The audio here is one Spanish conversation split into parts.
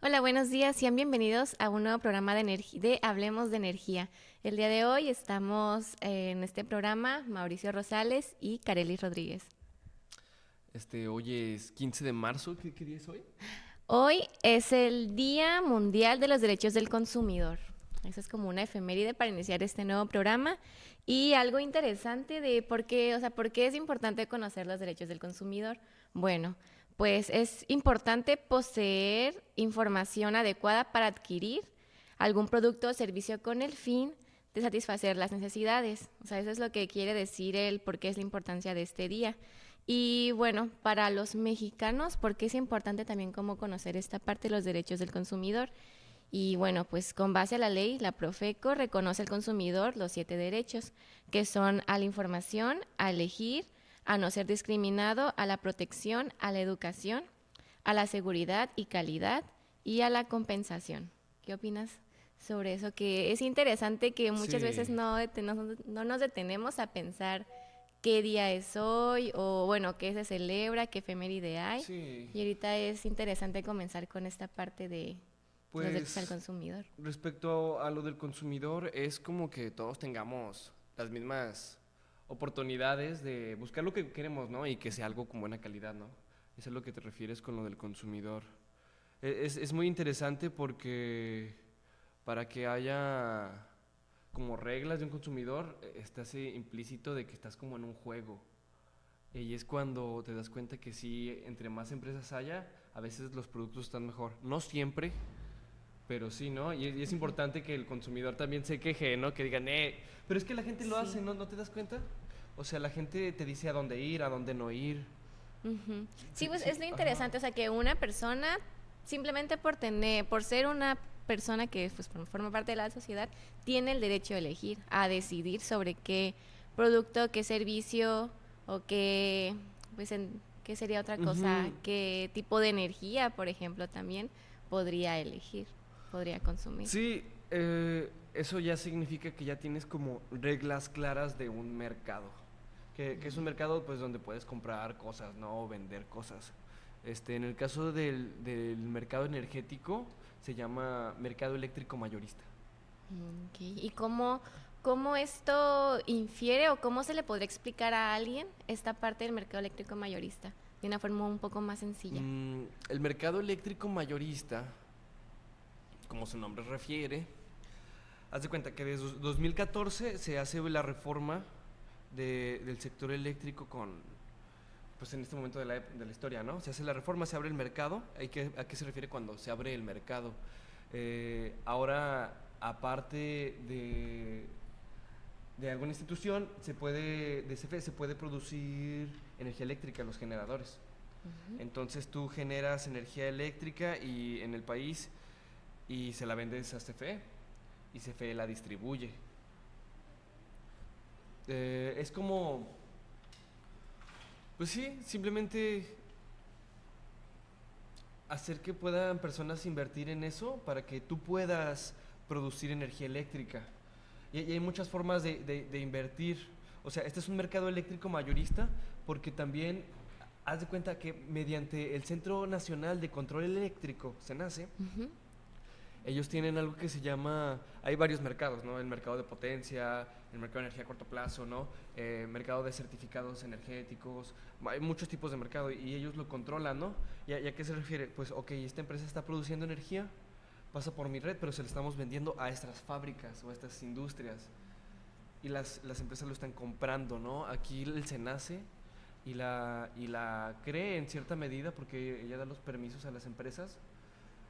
Hola, buenos días. Sean bienvenidos a un nuevo programa de Hablemos de Energía. El día de hoy estamos en este programa Mauricio Rosales y Kareli Rodríguez. Hoy es 15 de marzo, ¿qué día es hoy? Hoy es el Día Mundial de los Derechos del Consumidor. Eso es como una efeméride para iniciar este nuevo programa y algo interesante de por qué es importante conocer los derechos del consumidor. Bueno, pues es importante poseer información adecuada para adquirir algún producto o servicio con el fin de satisfacer las necesidades. O sea, eso es lo que quiere decir el por qué es la importancia de este día. Y bueno, para los mexicanos, porque es importante también como conocer esta parte de los derechos del consumidor. Y bueno, pues con base a la ley, la Profeco reconoce al consumidor los 7 derechos, que son a la información, a elegir, a no ser discriminado, a la protección, a la educación, a la seguridad y calidad y a la compensación. ¿Qué opinas sobre eso? Que es interesante que muchas veces Sí, no nos detenemos a pensar qué día es hoy o bueno, qué se celebra, qué efeméride hay. sí. Y ahorita es interesante comenzar con esta parte de los derechos al Pues consumidor. respecto a lo del consumidor, es como que todos tengamos las mismas oportunidades de buscar lo que queremos, ¿no? Y que sea algo con buena calidad, ¿no? Eso es lo que te refieres con lo del consumidor. Es muy interesante porque para que haya como reglas de un consumidor, está ese implícito de que estás como en un juego. Y es cuando te das cuenta que sí, entre más empresas haya, a veces los productos están mejor. No siempre, pero sí, ¿no? Y es Ujú. importante que el consumidor también se queje, ¿no? Que digan, pero es que la gente lo hace, Sí. ¿no? ¿No te das cuenta? O sea, la gente te dice a dónde ir, a dónde no ir. Ujú. Sí, Sí, pues sí, es lo ajá. interesante, o sea, que una persona, simplemente por ser una persona que pues, forma parte de la sociedad, tiene el derecho a elegir, a decidir sobre qué producto, qué servicio o qué, qué sería otra cosa, Ujú. qué tipo de energía, por ejemplo, también podría elegir, podría consumir. Sí, eso ya significa que ya tienes como reglas claras de un mercado. Que es un mercado pues donde puedes comprar cosas, ¿no? O vender cosas. En el caso del mercado energético, se llama mercado eléctrico mayorista. Ok. ¿Y cómo esto infiere o cómo se le podría explicar a alguien esta parte del mercado eléctrico mayorista de una forma un poco más sencilla? El mercado eléctrico mayorista, como su nombre refiere, haz de cuenta que desde 2014 se hace la reforma del sector eléctrico con, pues en este momento de la historia, ¿no? Se hace la reforma, se abre el mercado. ¿A qué se refiere cuando se abre el mercado? Ahora, aparte de alguna institución, de CFE, se puede producir energía eléctrica en los generadores. Ujú. Entonces tú generas energía eléctrica y en el país y se la vendes a CFE y CFE la distribuye. Es como, pues sí, simplemente hacer que puedan personas invertir en eso para que tú puedas producir energía eléctrica. Y hay muchas formas de invertir. O sea, este es un mercado eléctrico mayorista porque también haz de cuenta que mediante el Centro Nacional de Control Eléctrico, CENACE, Ujú. ellos tienen algo que se llama, hay varios mercados, ¿no? El mercado de potencia, el mercado de energía a corto plazo, ¿no? Mercado de certificados energéticos, hay muchos tipos de mercado y ellos lo controlan, ¿no? ¿Y a qué se refiere? Pues, ok, esta empresa está produciendo energía, pasa por mi red, pero se la estamos vendiendo a estas fábricas o a estas industrias y las empresas lo están comprando, ¿no? Aquí el SENACE y la cree en cierta medida porque ella da los permisos a las empresas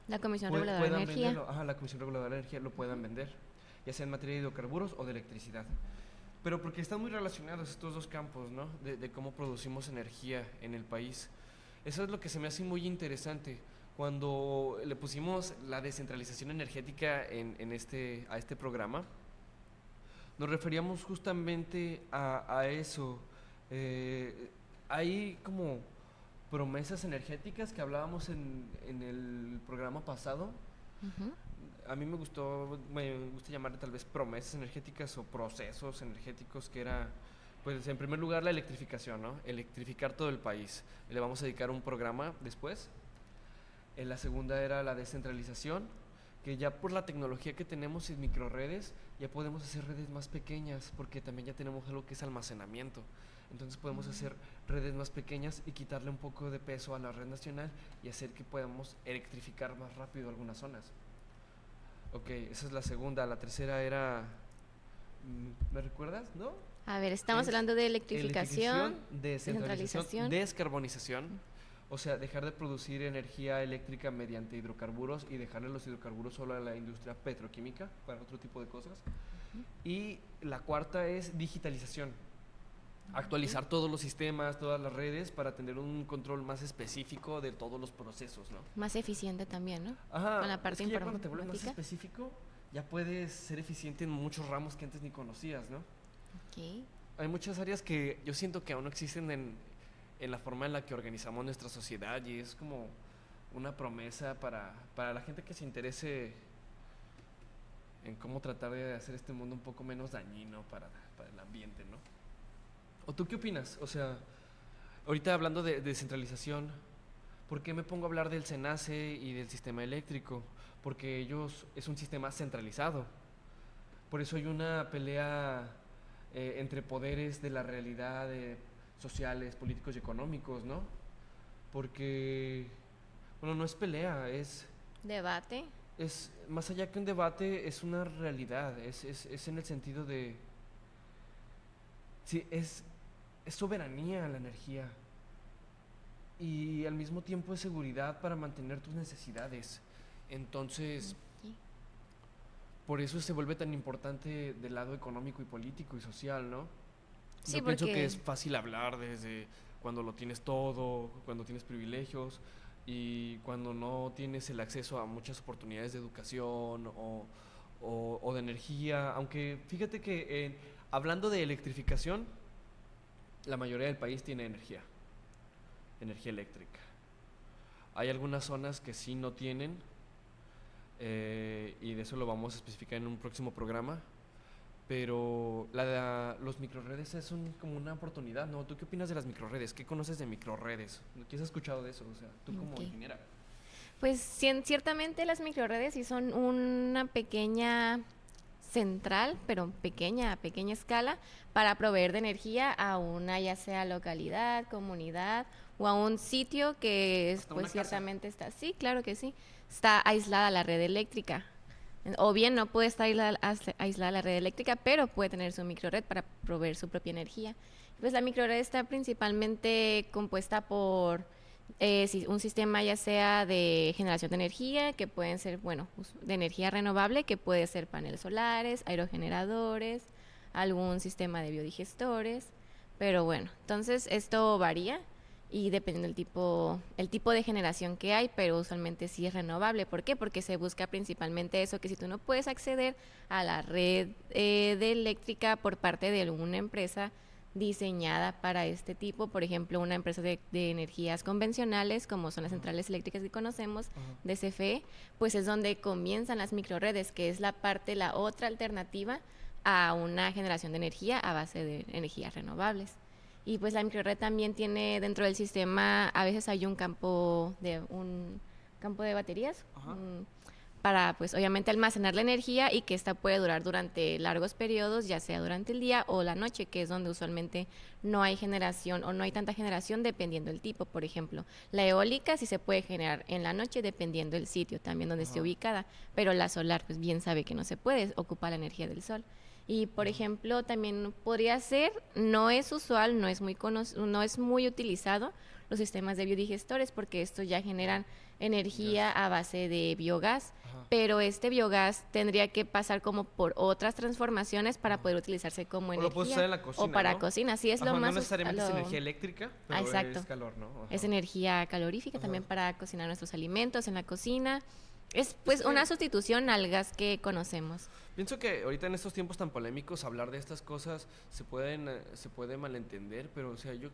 La Comisión Reguladora de puedan Energía. venderlo, la Comisión Reguladora de Energía lo puedan vender, ya sea en materia de hidrocarburos o de electricidad. Pero porque están muy relacionados estos dos campos, ¿no? De cómo producimos energía en el país. Eso es lo que se me hace muy interesante. Cuando le pusimos la descentralización energética a este programa, nos referíamos justamente a eso. Eh, Hay como promesas energéticas que hablábamos en el programa pasado. Ujú. A mí me gusta llamarle tal vez promesas energéticas o procesos energéticos, que era, pues en primer lugar la electrificación, ¿no? Electrificar todo el país. Le vamos a dedicar un programa después. La segunda era la descentralización, que ya por la tecnología que tenemos en microredes, ya podemos hacer redes más pequeñas, porque también ya tenemos algo que es almacenamiento. Entonces podemos hacer redes más pequeñas y quitarle un poco de peso a la red nacional y hacer que podamos electrificar más rápido algunas zonas. Ok, esa es la segunda. La tercera era... ¿Me recuerdas? ¿No? A ver, estamos Es hablando de electrificación, descentralización, descentralización. descarbonización. O sea, dejar de producir energía eléctrica mediante hidrocarburos y dejarle los hidrocarburos solo a la industria petroquímica para otro tipo de cosas. Y la cuarta es digitalización. Actualizar todos los sistemas, todas las redes para tener un control más específico de todos los procesos, ¿no? Más eficiente también, ¿no? Ajá, Con la parte es que ya cuando te vuelves más informática. específico, ya puedes ser eficiente en muchos ramos que antes ni conocías, ¿no? Ok. Hay muchas áreas que yo siento que aún no existen en la forma en la que organizamos nuestra sociedad y es como una promesa para la gente que se interese en cómo tratar de hacer este mundo un poco menos dañino para el ambiente, ¿no? ¿O tú qué opinas? O sea, ahorita hablando de descentralización, ¿por qué me pongo a hablar del SENACE y del sistema eléctrico? Porque ellos es un sistema centralizado. Por eso hay una pelea entre poderes de la realidad sociales, políticos y económicos, ¿no? Porque, bueno, no es pelea, Debate. es más allá que un debate, es una realidad, es en el sentido de, sí, es soberanía la energía y al mismo tiempo es seguridad para mantener tus necesidades. Entonces, Sí. por eso se vuelve tan importante del lado económico y político y social, ¿no? Sí, Yo pienso que porque es fácil hablar desde cuando lo tienes todo, cuando tienes privilegios y cuando no tienes el acceso a muchas oportunidades de educación o de energía. Aunque fíjate que hablando de electrificación, la mayoría del país tiene energía eléctrica. Hay algunas zonas que sí no tienen y de eso lo vamos a especificar en un próximo programa. Pero los microredes es como una oportunidad, ¿no? ¿Tú qué opinas de las microredes? ¿Qué conoces de microredes? ¿Qué has escuchado de eso? O sea, tú como ok. ingeniera. Pues ciertamente las microredes sí son una pequeña central, pero pequeña, a pequeña escala, para proveer de energía a una ya sea localidad, comunidad o a un sitio que Hasta pues una casa. ciertamente está, sí, claro que sí, está aislada la red eléctrica. O bien no puede estar aislada la red eléctrica, pero puede tener su microred para proveer su propia energía. Pues la microred está principalmente compuesta por un sistema ya sea de generación de energía, que pueden ser, bueno, de energía renovable, que puede ser paneles solares, aerogeneradores, algún sistema de biodigestores, pero bueno, entonces esto varía y dependiendo el tipo de generación que hay, pero usualmente sí es renovable. ¿Por qué? Porque se busca principalmente eso, que si tú no puedes acceder a la red de eléctrica por parte de alguna empresa diseñada para este tipo, por ejemplo, una empresa de energías convencionales, como son las Ajá, centrales eléctricas que conocemos, ajá. de CFE, pues es donde comienzan las microredes, que es la otra alternativa a una generación de energía a base de energías renovables. Y pues la microred también tiene dentro del sistema, a veces hay un campo de baterías, Ajá. para pues obviamente almacenar la energía y que esta puede durar durante largos periodos, ya sea durante el día o la noche, que es donde usualmente no hay generación o no hay tanta generación dependiendo del tipo. Por ejemplo, la eólica sí se puede generar en la noche dependiendo del sitio también donde esté Ajá. ubicada, pero la solar pues bien sabe que no se puede, ocupa la energía del sol. Y por Ajá. ejemplo, también podría ser, no es usual, no es muy utilizado los sistemas de biodigestores porque estos ya generan energía Gas. a base de biogás, Ajá. pero este biogás tendría que pasar como por otras transformaciones para Ajá. poder utilizarse como O lo puedes usar energía en la o cocina, para ¿no? cocina. Así es lo Ajá, no más... necesariamente es energía eléctrica, pero exacto. es calor, ¿no? Es Ajá. energía calorífica Ajá. también para cocinar nuestros alimentos en la cocina. Es Es pues una que sustitución al gas que conocemos. pienso que ahorita en estos tiempos tan polémicos hablar de estas cosas se puede malentender, pero o sea, yo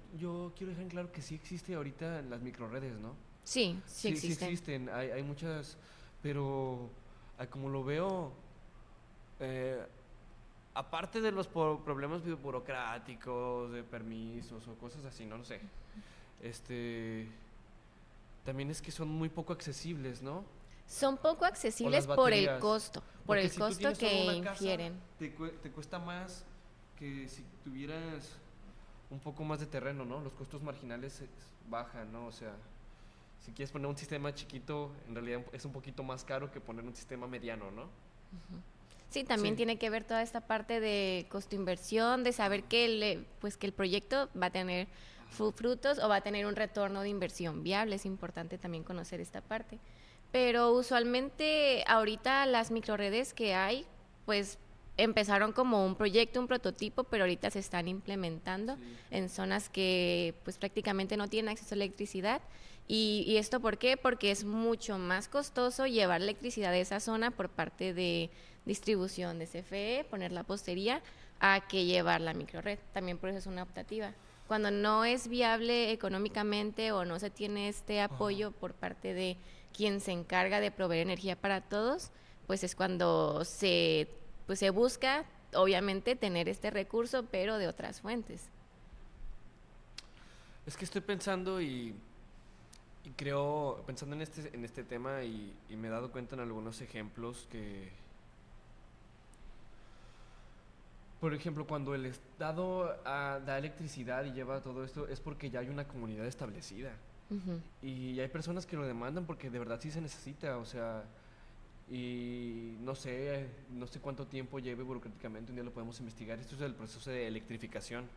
quiero dejar en claro que sí existe ahorita las microredes, ¿no? Sí, sí Sí, sí existen. existen, hay muchas, pero como lo veo, eh, aparte de los problemas burocráticos, de permisos o cosas así, no lo sé, este, también es que son muy poco accesibles, ¿no? Son poco O accesibles las por el baterías. costo, por Porque el si tú costo tienes solo que una casa, infieren. te cuesta más que si tuvieras un poco más de terreno, ¿no? Los costos marginales bajan, ¿no? O sea, si quieres poner un sistema chiquito, en realidad es un poquito más caro que poner un sistema mediano, ¿no? Sí, también Sí. tiene que ver toda esta parte de costo-inversión, de saber que pues que el proyecto va a tener frutos o va a tener un retorno de inversión viable. Es importante también conocer esta parte. Pero usualmente ahorita las microredes que hay, pues empezaron como un proyecto, un prototipo, pero ahorita se están implementando Sí. en zonas que pues prácticamente no tienen acceso a electricidad. ¿Y esto por qué? Porque es mucho más costoso llevar electricidad de esa zona por parte de distribución de CFE, poner la postería, a que llevar la microred. También por eso es una optativa. Cuando no es viable económicamente o no se tiene este Ajá. apoyo por parte de quien se encarga de proveer energía para todos, pues es cuando pues se busca, obviamente, tener este recurso, pero de otras fuentes. Es que estoy pensando y creo, pensando en este tema y me he dado cuenta en algunos ejemplos que, por ejemplo, cuando el Estado da electricidad y lleva todo esto, es porque ya hay una comunidad establecida. Ujú. Y hay personas que lo demandan porque de verdad sí se necesita, o sea, y no sé cuánto tiempo lleve burocráticamente, un día lo podemos investigar. Esto es el proceso de electrificación.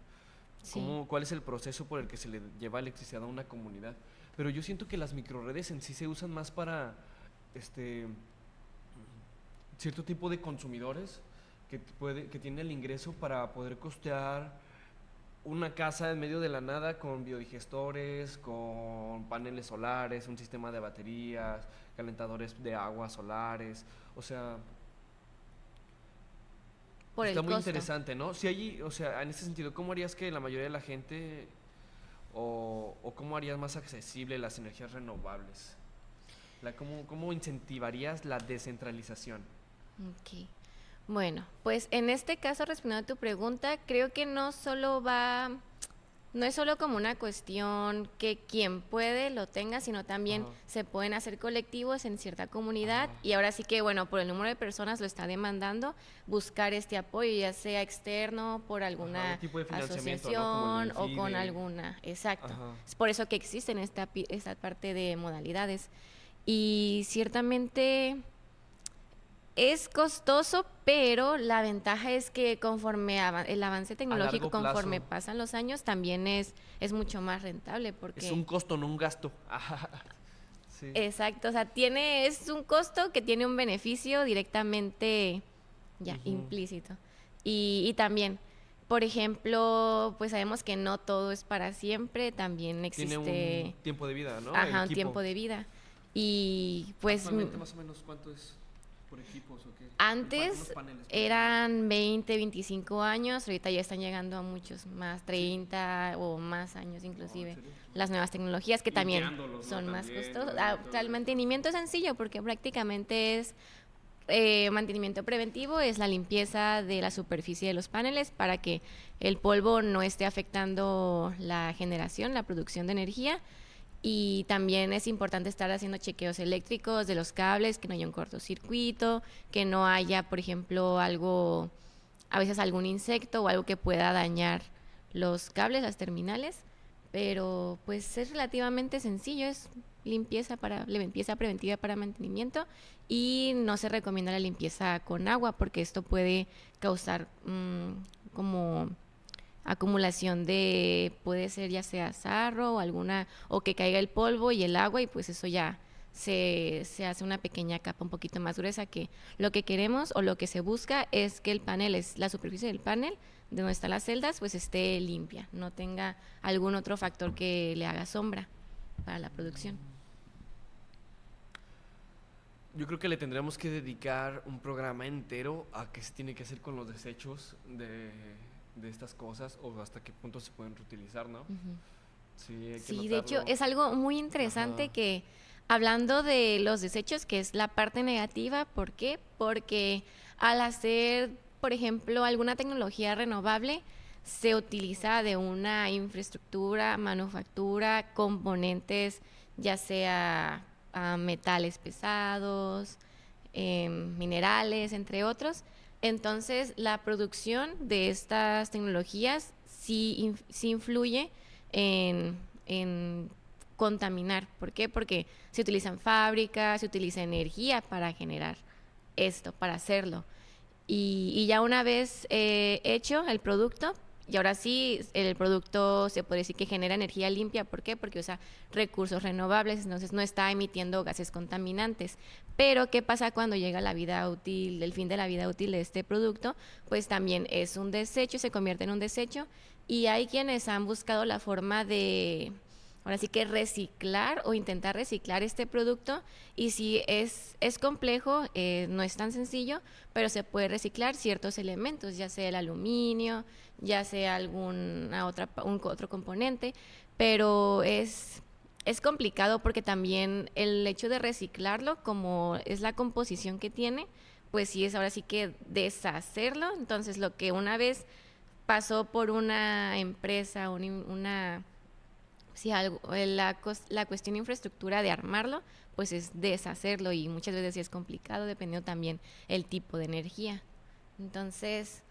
Sí. ¿Cuál es el proceso por el que se le lleva electricidad a una comunidad? Pero yo siento que las microredes en sí se usan más para este cierto tipo de consumidores que tienen el ingreso para poder costear una casa en medio de la nada con biodigestores, con paneles solares, un sistema de baterías, calentadores de agua solares. O sea, Por está el muy costo. interesante, ¿no? Si allí, o sea, en ese sentido, ¿cómo harías que la mayoría de la gente o cómo harías más accesible las energías renovables? ¿Cómo incentivarías la descentralización? Ok. Bueno, pues en este caso, respondiendo a tu pregunta, creo que no es solo como una cuestión que quien puede lo tenga, sino también Ajá, se pueden hacer colectivos en cierta comunidad ajá, y ahora sí que, bueno, por el número de personas lo está demandando, buscar este apoyo, ya sea externo, por ajá, un alguna tipo de financiamiento, ¿no? Como el asociación o con Infonavit. alguna, exacto. Ajá. Es por eso que existen esta parte de modalidades. Y ciertamente es costoso, pero la ventaja es que conforme el avance A tecnológico, largo conforme plazo. pasan los años, también es mucho más rentable Es porque, un costo, no un gasto. Ajá. Sí. exacto, o sea, es un costo que tiene un beneficio directamente ya Ujú. implícito. Y también, por ejemplo, pues sabemos que no todo es para siempre, también Tiene un existe, tiempo de vida, ¿no? El ajá, un equipo. tiempo de vida. Y pues Actualmente más o menos cuánto es por equipos o qué? Unos antes paneles, por ejemplo. eran 20, 25 años, ahorita ya están llegando a muchos más, Sí. 30 o más años Oh, ¿en inclusive. serio? Las nuevas tecnologías que también Limpiándolos, ¿no? son más También, costosas. ¿no? Y todo El esto. mantenimiento es sencillo porque prácticamente es mantenimiento preventivo, es la limpieza de la superficie de los paneles para que el polvo no esté afectando la generación, la producción de energía. Y también es importante estar haciendo chequeos eléctricos de los cables, que no haya un cortocircuito, que no haya, por ejemplo, a veces algún insecto o algo que pueda dañar los cables, las terminales. Pero pues es relativamente sencillo, es limpieza preventiva para mantenimiento y no se recomienda la limpieza con agua porque esto puede causar como acumulación puede ser ya sea sarro o o que caiga el polvo y el agua y pues eso ya se hace una pequeña capa un poquito más gruesa que lo que queremos o lo que se busca es que la superficie del panel de donde están las celdas pues esté limpia, no tenga algún otro factor que le haga sombra para la producción. Yo creo que le tendremos que dedicar un programa entero a qué se tiene que hacer con los desechos de estas cosas o hasta qué punto se pueden reutilizar, ¿no? Sí, hay que Sí, de hecho notarlo. es algo muy Ajá, interesante que hablando de los desechos, que es la parte negativa, ¿por qué? Porque al hacer, por ejemplo, alguna tecnología renovable, se utiliza de una infraestructura, manufactura, componentes ya sea metales pesados, minerales, entre otros. Entonces, la producción de estas tecnologías sí influye en contaminar. ¿Por qué? Porque se utilizan fábricas, se utiliza energía para generar esto, para hacerlo. Y ya una vez hecho el producto, y ahora sí, el producto se puede decir que genera energía limpia. ¿Por qué? Porque usa recursos renovables, entonces no está emitiendo gases contaminantes. Pero, ¿qué pasa cuando llega la vida útil, el fin de la vida útil de este producto? Pues también es un desecho, se convierte en un desecho. Y hay quienes han buscado la forma de, ahora sí que reciclar o intentar reciclar este producto. Y si es complejo, no es tan sencillo, pero se puede reciclar ciertos elementos, ya sea el aluminio, ya sea otro componente, pero es complicado porque también el hecho de reciclarlo, como es la composición que tiene, pues sí es ahora sí que deshacerlo. Entonces, lo que una vez pasó por una empresa, sí, la cuestión de infraestructura de armarlo, pues es deshacerlo, y muchas veces sí es complicado dependiendo también el tipo de energía. Entonces,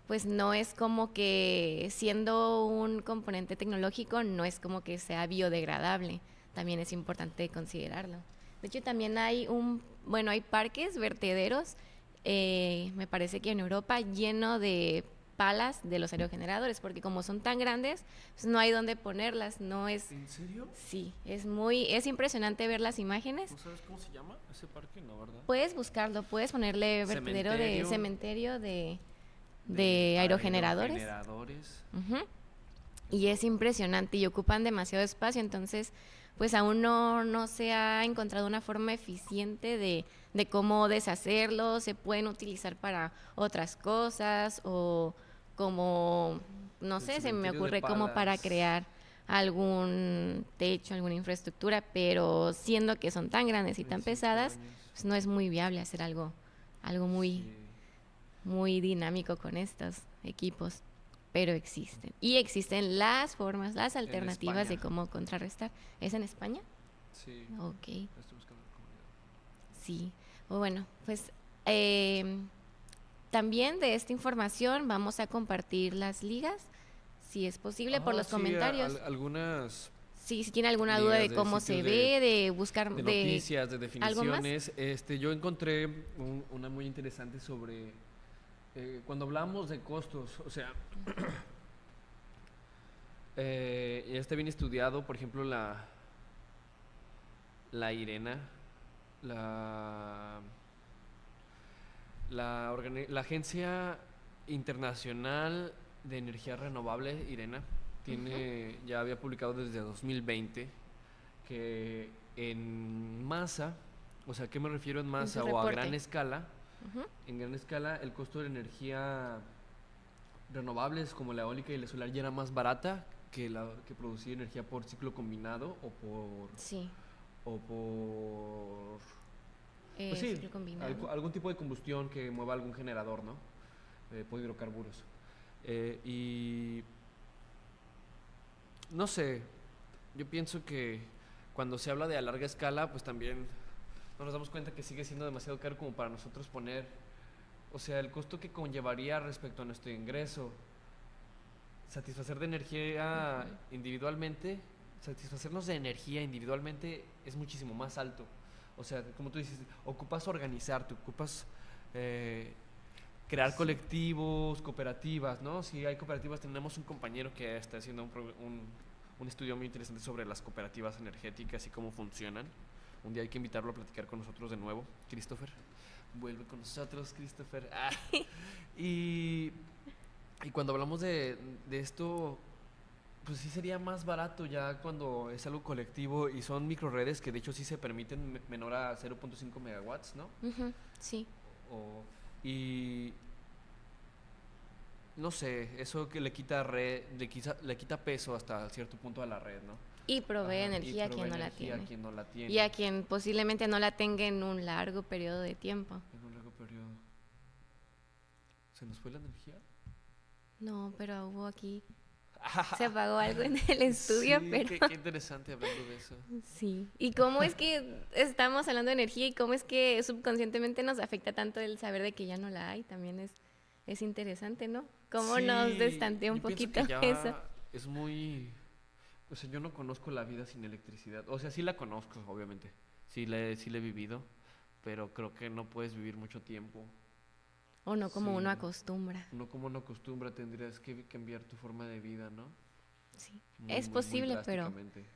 pues no es como que siendo un componente tecnológico, no es como que sea biodegradable. También es importante considerarlo. De hecho, también hay parques vertederos, me parece que en Europa, lleno de palas de los aerogeneradores, porque como son tan grandes, pues no hay dónde ponerlas. No es, ¿En serio? sí, es impresionante ver las imágenes. ¿No sabes cómo se llama ese parque? No, ¿verdad? Puedes buscarlo, puedes ponerle vertedero de Cementerio cementerio de de aerogeneradores. aerogeneradores. Ujú. Y es impresionante y ocupan demasiado espacio. Entonces, pues aún no se ha encontrado una forma eficiente de cómo deshacerlos. Se pueden utilizar para otras cosas, o como, no El sé, se me cementerio de ocurre como para palas. crear algún techo, alguna infraestructura, pero siendo que son tan grandes y tan 25 pesadas, años. pues no es muy viable hacer algo muy, Sí. muy dinámico con estos equipos, pero existen. Y existen las formas, las En alternativas de España. cómo contrarrestar. ¿Es en España? Sí. Ok, Estoy buscando la comunidad. sí. O bueno, pues eh, también de esta información vamos a compartir las ligas, si es posible, por Ah, los sí, comentarios. algunas Sí, si tiene alguna duda ligas de de cómo sitios se ve, de buscar de de noticias, de algo más. definiciones. Yo encontré una muy interesante sobre cuando hablamos de costos, o sea, ya está bien estudiado, por ejemplo, la IRENA, la, la Agencia Internacional de Energía Renovable, IRENA, ya había publicado desde 2020 que en masa, o sea, ¿a qué me refiero en En su masa o a gran reporte. escala? Ujú. En gran escala el costo de energía renovables como la eólica y la solar ya era más barata que producir energía por ciclo combinado Sí, o por pues sí, ciclo combinado. algún tipo de combustión que mueva algún generador, ¿no? Por hidrocarburos. Y no sé, yo pienso que cuando se habla de a larga escala, pues también no nos damos cuenta que sigue siendo demasiado caro como para nosotros poner, o sea, el costo que conllevaría respecto a nuestro ingreso, satisfacer de energía individualmente, satisfacernos de energía individualmente es muchísimo más alto. O sea, como tú dices, ocupas organizarte, ocupas eh, crear Sí. colectivos, cooperativas, ¿no? Si hay cooperativas, tenemos un compañero que está haciendo un estudio muy interesante sobre las cooperativas energéticas y cómo funcionan. Un día hay que invitarlo a platicar con nosotros de nuevo, Christopher. Vuelve con nosotros, Christopher. Y, y cuando hablamos de esto, pues sí sería más barato ya cuando es algo colectivo y son microredes que de hecho sí se permiten menor a 0.5 megawatts, ¿no? Ujú, sí. O, y no sé, eso que le quita le quita peso hasta cierto punto a la red, ¿no? Y provee Ajá, y energía a provee quien no la energía a tiene. quien no la Y tiene a quien posiblemente no la tenga en un largo periodo de tiempo. en un largo periodo. ¿Se nos fue la energía? No, pero hubo aquí. Se apagó algo en el estudio, Sí, pero qué interesante hablando de eso. sí. ¿Y cómo es que estamos hablando de energía y cómo es que subconscientemente nos afecta tanto el saber de que ya no la hay? También es interesante, ¿no? ¿Cómo nos Sí, destantea un yo pienso poquito que eso? ya es muy... O sea, yo no conozco la vida sin electricidad. O sea, sí la conozco, obviamente. Sí la he vivido, pero creo que no puedes vivir mucho tiempo. O no como uno Sí, acostumbra. no como una costumbre, tendrías que cambiar tu forma de vida, ¿no? Sí. Muy, Es muy, muy posible, pero drásticamente.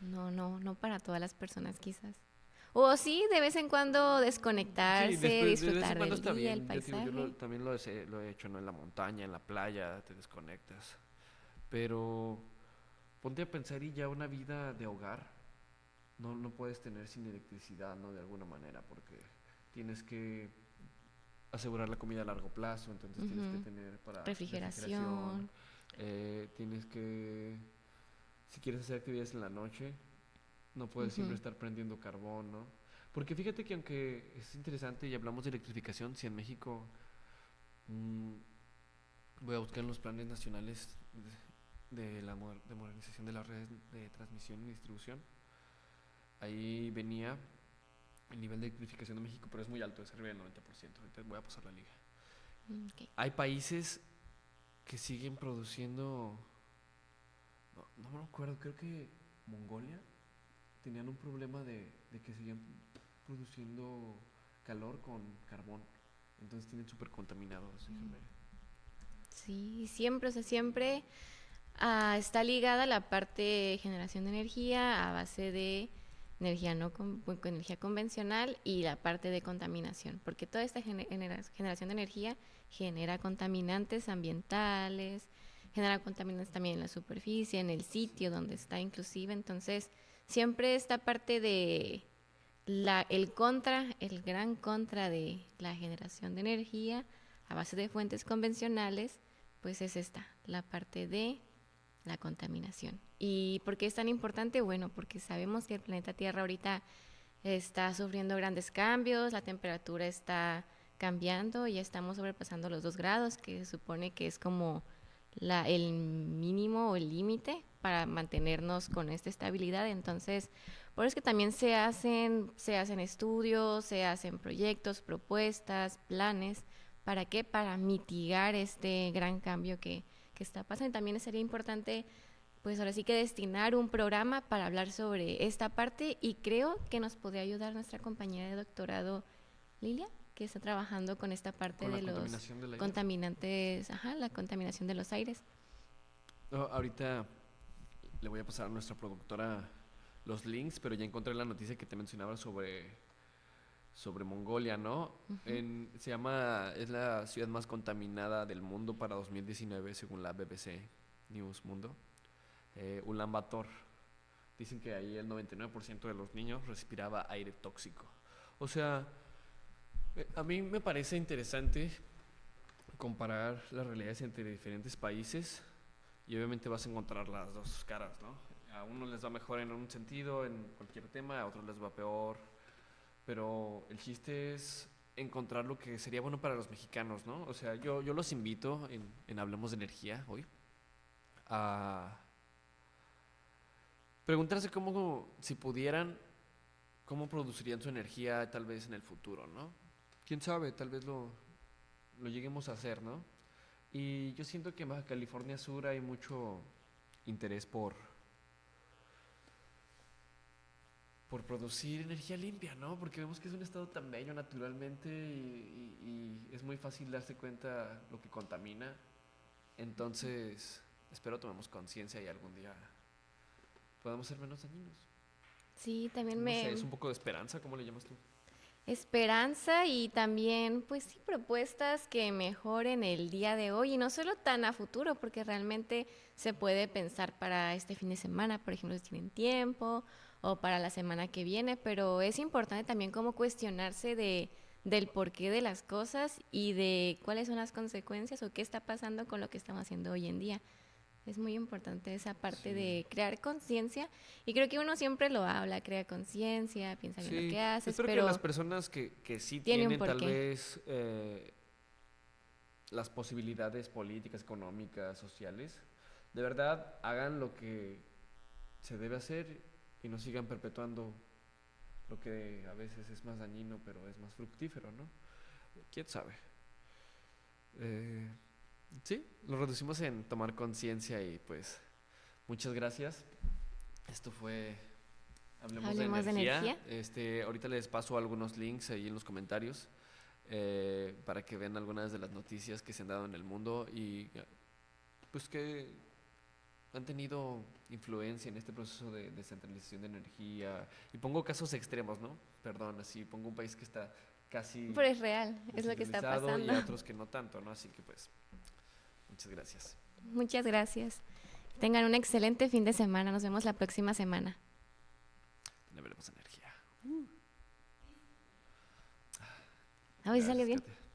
no para todas las personas quizás. O sí, de vez en cuando Sí, desconectarse, después, de vez en disfrutar cuando del está día, el bien. paisaje. También lo he hecho, ¿no? En la montaña, en la playa, te desconectas. Pero ponte a pensar y ya una vida de hogar no puedes tener sin electricidad, ¿no? De alguna manera, porque tienes que asegurar la comida a largo plazo, entonces tienes que Ujú. tener para refrigeración, Refrigeración. tienes que, si quieres hacer actividades en la noche, no puedes siempre Ujú. estar prendiendo carbón, ¿no? Porque fíjate que aunque es interesante y hablamos de electrificación, si en México mm, voy a buscar en los planes nacionales de la de modernización de las redes de transmisión y distribución, ahí venía el nivel de electrificación de México, pero es muy alto, es arriba del 90%. Ahorita voy a pasar la liga. Ok. Hay países que siguen produciendo, no me acuerdo, creo que Mongolia tenían un problema de que seguían produciendo calor con carbón. Entonces tienen súper contaminados, déjame. Sí, siempre, o sea, siempre está ligada la parte de generación de energía a base de energía no con energía convencional y la parte de contaminación, porque toda esta generación de energía genera contaminantes ambientales, genera contaminantes también en la superficie, en el sitio donde está inclusive, entonces siempre esta parte de el gran contra de la generación de energía a base de fuentes convencionales, pues es esta, la parte de la contaminación. ¿Y por qué es tan importante? Bueno, porque sabemos que el planeta Tierra ahorita está sufriendo grandes cambios, la temperatura está cambiando, ya estamos sobrepasando los 2 grados, que se supone que es como el mínimo o el límite para mantenernos con esta estabilidad. Entonces, por eso es que también se hacen estudios, se hacen proyectos, propuestas, planes. ¿Para qué? Para mitigar este gran cambio que está pasando. Y también sería importante, pues ahora sí que destinar un programa para hablar sobre esta parte y creo que nos podría ayudar nuestra compañera de doctorado Lilia, que está trabajando con esta parte Con la de los contaminación del aire. contaminantes, ajá, la contaminación de los aires. No, ahorita le voy a pasar a nuestra productora los links, pero ya encontré la noticia que te mencionaba sobre Mongolia, ¿no? Ujú. Se llama, es la ciudad más contaminada del mundo para 2019 según la BBC News Mundo. Ulan Bator. Dicen que ahí el 99% de los niños respiraba aire tóxico. O sea, a mí me parece interesante comparar las realidades entre diferentes países y obviamente vas a encontrar las dos caras, ¿no? A unos les va mejor en un sentido, en cualquier tema, a otros les va peor, pero el chiste es encontrar lo que sería bueno para los mexicanos, ¿no? O sea, yo los invito en Hablemos de Energía hoy a preguntarse cómo, si pudieran, cómo producirían su energía tal vez en el futuro, ¿no? Quién sabe, tal vez lo lleguemos a hacer, ¿no? Y yo siento que en Baja California Sur hay mucho interés por producir energía limpia, ¿no? Porque vemos que es un estado tan bello naturalmente y es muy fácil darse cuenta lo que contamina. Entonces, espero tomemos conciencia y algún día podamos ser menos dañinos. Sí, también No sé, es me un poco de esperanza, ¿cómo le llamas tú? esperanza y también, pues sí, propuestas que mejoren el día de hoy y no solo tan a futuro, porque realmente se puede pensar para este fin de semana, por ejemplo, si tienen tiempo, o para la semana que viene, pero es importante también como cuestionarse del porqué de las cosas y de cuáles son las consecuencias o qué está pasando con lo que estamos haciendo hoy en día. Es muy importante esa parte Sí. de crear conciencia y creo que uno siempre lo habla, crea conciencia, piensa bien lo Sí, que haces, espero que las pero personas que sí tiene un tienen tal porqué. vez las posibilidades políticas, económicas, sociales, de verdad hagan lo que se debe hacer y no sigan perpetuando lo que a veces es más dañino, pero es más fructífero, ¿no? ¿Quién sabe? Eh, sí, lo reducimos en tomar conciencia y pues muchas gracias. Esto fue Hablemos de energía. Ahorita les paso algunos links ahí en los comentarios para que vean algunas de las noticias que se han dado en el mundo y pues que han tenido influencia en este proceso de descentralización de energía. Y pongo casos extremos, ¿no? Perdón, así pongo un país que está casi Pero es real, es lo que está descentralizado y pasando. a otros que no tanto, ¿no? Así que pues, muchas gracias. Muchas gracias. Tengan un excelente fin de semana. Nos vemos la próxima semana. Le veremos energía. Hoy salió Gracias, bien. Katia.